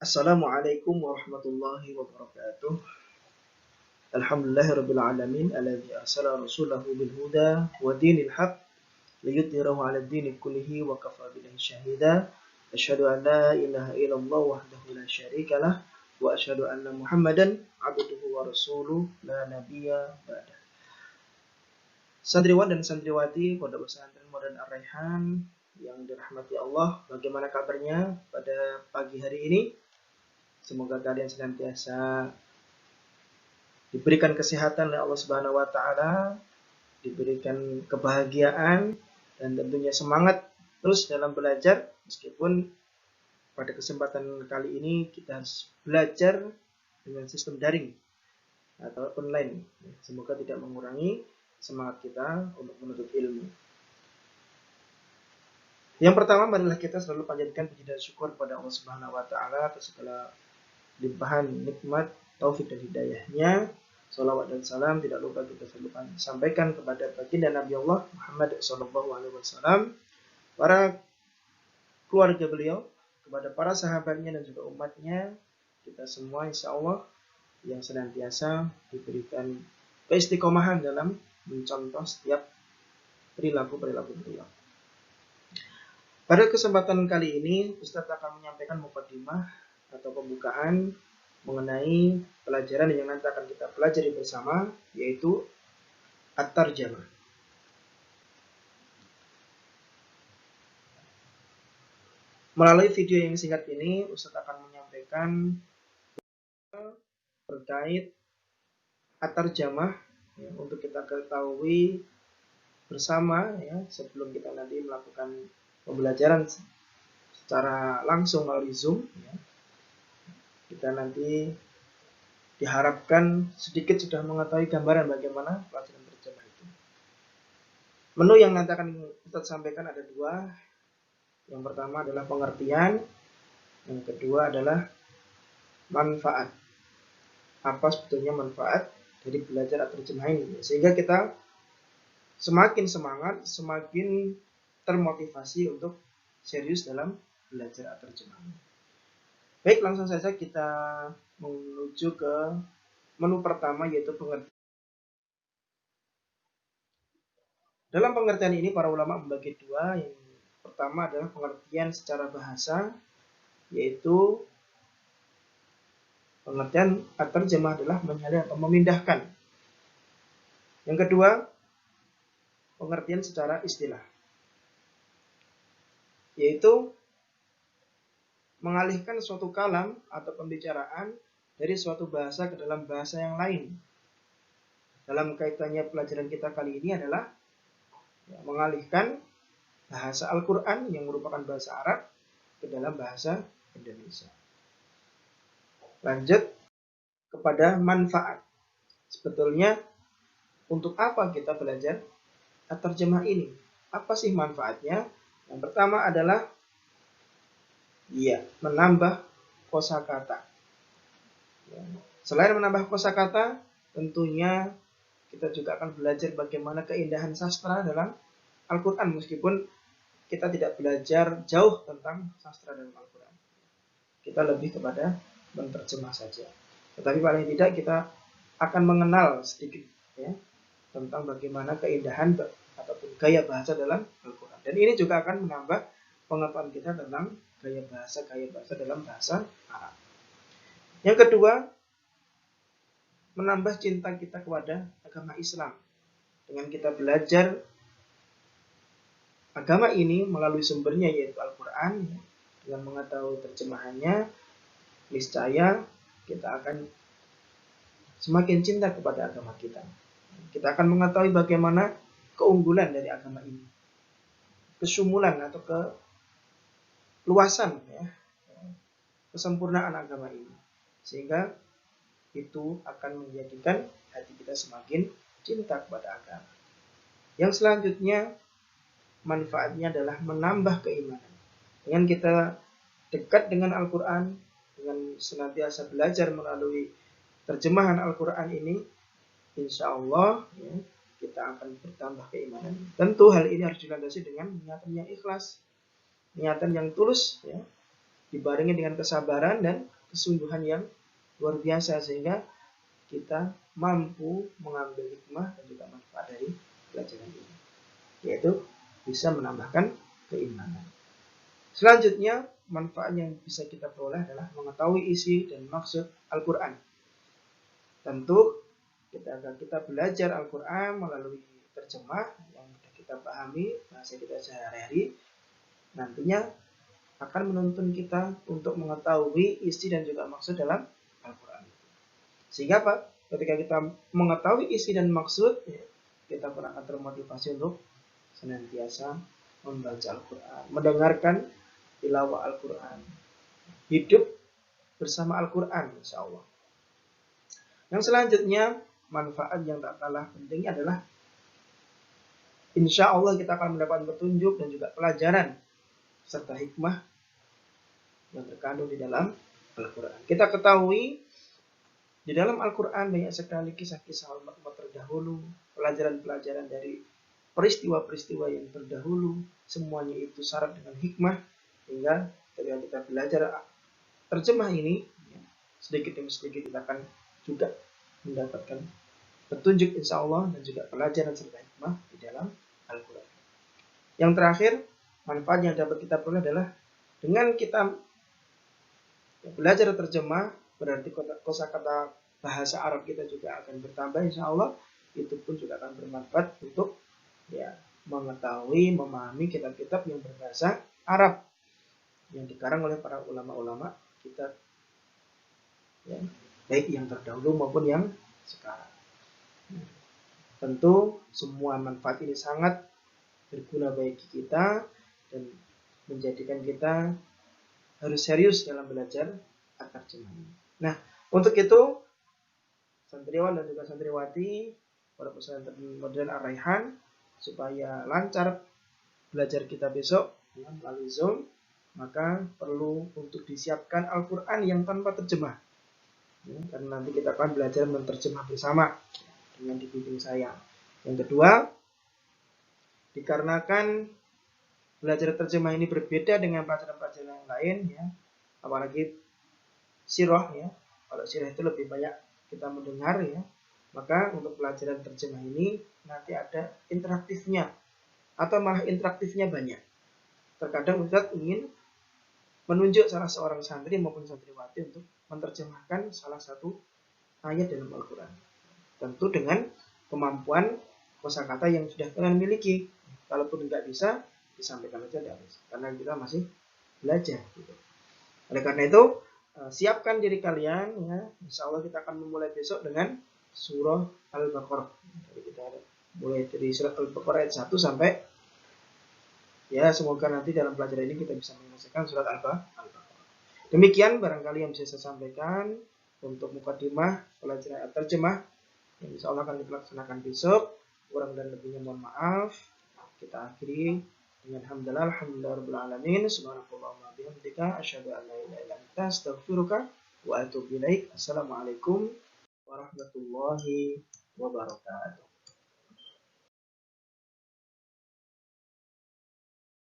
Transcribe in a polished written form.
Assalamualaikum warahmatullahi wabarakatuh. Alhamdulillahirabbil alamin alladzi arsala rasulahu bil huda wa dinil haq liyudhhirahu 'alad dini kullihi wa kafa billahi syahida. Asyhadu an la ilaha illallah wahdahu la syarikalah wa asyhadu anna Muhammadan 'abduhu wa rasuluh la nabiyya ba'da. Santriwan dan santriwati Pondok Pesantren Modern Ar-Raihan yang dirahmati Allah, bagaimana kabarnya pada pagi hari ini? Semoga kalian senantiasa diberikan kesehatan oleh Allah Subhanahu wa taala, diberikan kebahagiaan dan tentunya semangat terus dalam belajar, meskipun pada kesempatan kali ini kita harus belajar dengan sistem daring atau online. Semoga tidak mengurangi semangat kita untuk menuntut ilmu. Yang pertama adalah kita selalu panjatkan puji dan syukur pada Allah Subhanahu wa taala atas segala limpahan nikmat, taufik dan hidayahnya. Salawat dan salam tidak lupa kita selalu sampaikan kepada baginda Nabi Allah Muhammad SAW, para keluarga beliau, kepada para sahabatnya dan juga umatnya, kita semua insya Allah yang senantiasa diberikan keistiqomahan dalam mencontoh setiap perilaku-perilaku beliau. Pada kesempatan kali ini, Ustaz akan menyampaikan muqaddimah atau pembukaan mengenai pelajaran yang nanti akan kita pelajari bersama, yaitu at-tarjamah. Melalui video yang singkat ini, Ustaz akan menyampaikan terkait at-tarjamah ya, untuk kita ketahui bersama ya, sebelum kita nanti melakukan pembelajaran secara langsung melalui Zoom ya. Kita nanti diharapkan sedikit sudah mengetahui gambaran bagaimana pelajaran terjemah itu. Menu yang nanti akan kita sampaikan ada dua. Yang pertama adalah pengertian, yang kedua adalah manfaat. Apa sebetulnya manfaat dari belajar terjemah ini? Sehingga kita semakin semangat, semakin termotivasi untuk serius dalam belajar terjemah ini. Baik, langsung saja kita menuju ke menu pertama, yaitu pengertian. Dalam pengertian ini para ulama membagi dua. Yang pertama adalah pengertian secara bahasa, yaitu pengertian at-tarjamah adalah menyalin atau memindahkan. Yang kedua, pengertian secara istilah, yaitu mengalihkan suatu kalam atau pembicaraan dari suatu bahasa ke dalam bahasa yang lain. Dalam kaitannya pelajaran kita kali ini adalah mengalihkan bahasa Al-Quran yang merupakan bahasa Arab ke dalam bahasa Indonesia. Lanjut kepada manfaat. Sebetulnya untuk apa kita belajar at-tarjamah ini? Apa sih manfaatnya? Yang pertama adalah menambah kosakata. Selain menambah kosakata, tentunya kita juga akan belajar bagaimana keindahan sastra dalam Al-Quran, meskipun kita tidak belajar jauh tentang sastra dalam Al-Quran. Kita lebih kepada menerjemah saja. Tetapi paling tidak kita akan mengenal sedikit ya, tentang bagaimana keindahan ataupun gaya bahasa dalam Al-Quran. Dan ini juga akan menambah pengetahuan kita tentang gaya bahasa dalam bahasa Arab. Yang kedua, menambah cinta kita kepada agama Islam. Dengan kita belajar agama ini melalui sumbernya yaitu Al-Quran, dengan mengetahui terjemahannya, niscaya kita akan semakin cinta kepada agama kita. Kita akan mengetahui bagaimana keunggulan dari agama ini, kesumulan atau keluasan ya, kesempurnaan agama ini, sehingga itu akan menjadikan hati kita semakin cinta kepada agama. Yang selanjutnya, manfaatnya adalah menambah keimanan. Dengan kita dekat dengan Al-Quran, dengan senantiasa belajar melalui terjemahan Al-Quran ini, insya Allah ya, kita akan bertambah keimanan. Tentu hal ini harus dilandasi dengan niatan yang ikhlas, niatan yang tulus ya, dibarengi dengan kesabaran dan kesungguhan yang luar biasa, sehingga kita mampu mengambil hikmah dan juga manfaat dari pelajaran ini, yaitu bisa menambahkan keimanan. Selanjutnya, manfaat yang bisa kita peroleh adalah mengetahui isi dan maksud Al-Quran. Tentu ketika kita belajar Al-Quran melalui terjemah yang sudah kita pahami, bahasa kita sehari-hari, nantinya akan menuntun kita untuk mengetahui isi dan juga maksud dalam Al-Quran. Sehingga apa? Ketika kita mengetahui isi dan maksud, kita pun akan termotivasi untuk senantiasa membaca Al-Quran, mendengarkan tilawah Al-Quran, hidup bersama Al-Quran, insya Allah. Yang selanjutnya, manfaat yang tak kalah penting adalah insya Allah kita akan mendapatkan petunjuk dan juga pelajaran serta hikmah yang terkandung di dalam Al-Quran. Kita ketahui di dalam Al-Quran banyak sekali kisah-kisah umat terdahulu, pelajaran-pelajaran dari peristiwa-peristiwa yang terdahulu, semuanya itu syarat dengan hikmah, hingga ketika kita belajar terjemah ini, sedikit demi sedikit kita akan juga mendapatkan petunjuk insya Allah dan juga pelajaran serta hikmah di dalam Al-Quran. Yang terakhir, manfaat yang dapat kita peroleh adalah dengan kita belajar terjemah, berarti kosakata bahasa Arab kita juga akan bertambah insya Allah. Itu pun juga akan bermanfaat untuk mengetahui, memahami kitab-kitab yang berbahasa Arab yang dikarang oleh para ulama-ulama kita, baik yang terdahulu maupun yang sekarang. Tentu semua manfaat ini sangat berguna bagi kita dan menjadikan kita harus serius dalam belajar at-tarjemah. Nah, untuk itu santriwan dan juga santriwati pada pesantren modern Ar-Raihan, supaya lancar belajar kita besok melalui Zoom, maka perlu untuk disiapkan Al-Quran yang tanpa terjemah, karena nanti kita akan belajar menerjemah bersama dengan dibimbing saya. Yang kedua, dikarenakan belajar terjemah ini berbeda dengan pelajaran-pelajaran yang lain, apalagi sirah, kalau sirah itu lebih banyak kita mendengar, maka untuk pelajaran terjemah ini nanti ada interaktifnya, atau malah interaktifnya banyak. Terkadang Ustadz ingin menunjuk salah seorang santri maupun santriwati untuk menerjemahkan salah satu ayat dalam Al-Quran, tentu dengan kemampuan kosakata yang sudah kalian miliki. Kalaupun nggak bisa, disampaikan aja tidak bisa, karena kita masih belajar. Oleh karena itu, siapkan diri kalian, insya Allah kita akan memulai besok dengan surah Al-Baqarah. Jadi kita mulai dari surah Al-Baqarah ayat 1 sampai, semoga nanti dalam pelajaran ini kita bisa menyelesaikan surat Al-Baqarah. Demikian barangkali yang bisa saya sampaikan untuk mukadimah pelajaran terjemah yang insya Allah akan dilaksanakan besok. Kurang dan lebihnya mohon maaf. Kita akhiri dengan alhamdulillah rabbil alamin, subhanakallahumma bihamdika asyhadu an la ilaha illa anta astaghfiruka wa atubu ilaik. Assalamualaikum warahmatullahi wabarakatuh.